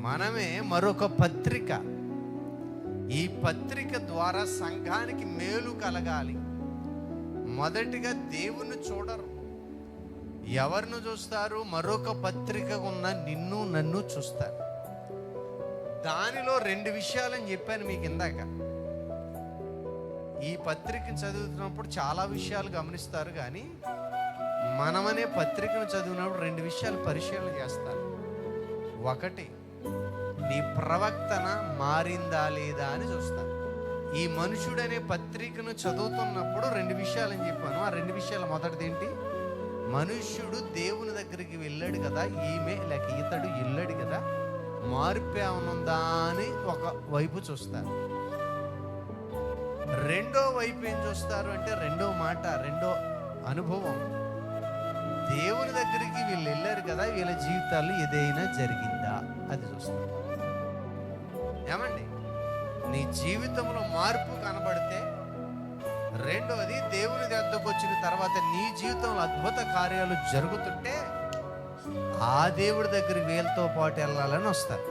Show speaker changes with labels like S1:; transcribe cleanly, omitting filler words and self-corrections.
S1: మనమే మరొక పత్రిక. ఈ పత్రిక ద్వారా సంఘానికి మేలు కలగాలి. మొదటిగా దేవుని చూడరు. ఎవరిని చూస్తారు? మరొక పత్రిక ఉన్న నిన్ను నన్ను చూస్తారు. దానిలో 2 విషయాలని చెప్పాను మీకు ఇందాక. ఈ పత్రికను చదువుతున్నప్పుడు చాలా విషయాలు గమనిస్తారు, కానీ మనమనే పత్రికను చదివినప్పుడు 2 విషయాలు పరిశీలన చేస్తారు. ఒకటి, నీ ప్రవర్తన మారిందా లేదా అని చూస్తారు. ఈ మనుషుడనే పత్రికను చదువుతున్నప్పుడు 2 విషయాలని చెప్పాను. ఆ 2 విషయాలు మొదటిది ఏంటి? మనుష్యుడు దేవుని దగ్గరికి వెళ్ళాడు కదా, ఈమె లేక ఇతడు వెళ్ళాడు కదా, మార్పు ఏమనుందా అని ఒక వైపు చూస్తారు. రెండో వైపు ఏం చూస్తారు అంటే, రెండో మాట, రెండో అనుభవం, దేవుని దగ్గరికి వీళ్ళు వెళ్ళారు కదా, వీళ్ళ జీవితాల్లో ఏదైనా జరిగిందా అది చూస్తారు. ఏమండి, నీ జీవితంలో మార్పు కనబడితే, రెండోది దేవుని దగ్గరకు వచ్చిన తర్వాత నీ జీవితంలో అద్భుత కార్యాలు జరుగుతుంటే ఆ దేవుడి దగ్గరికి వీళ్ళతో పాటు వెళ్ళాలని వస్తారు.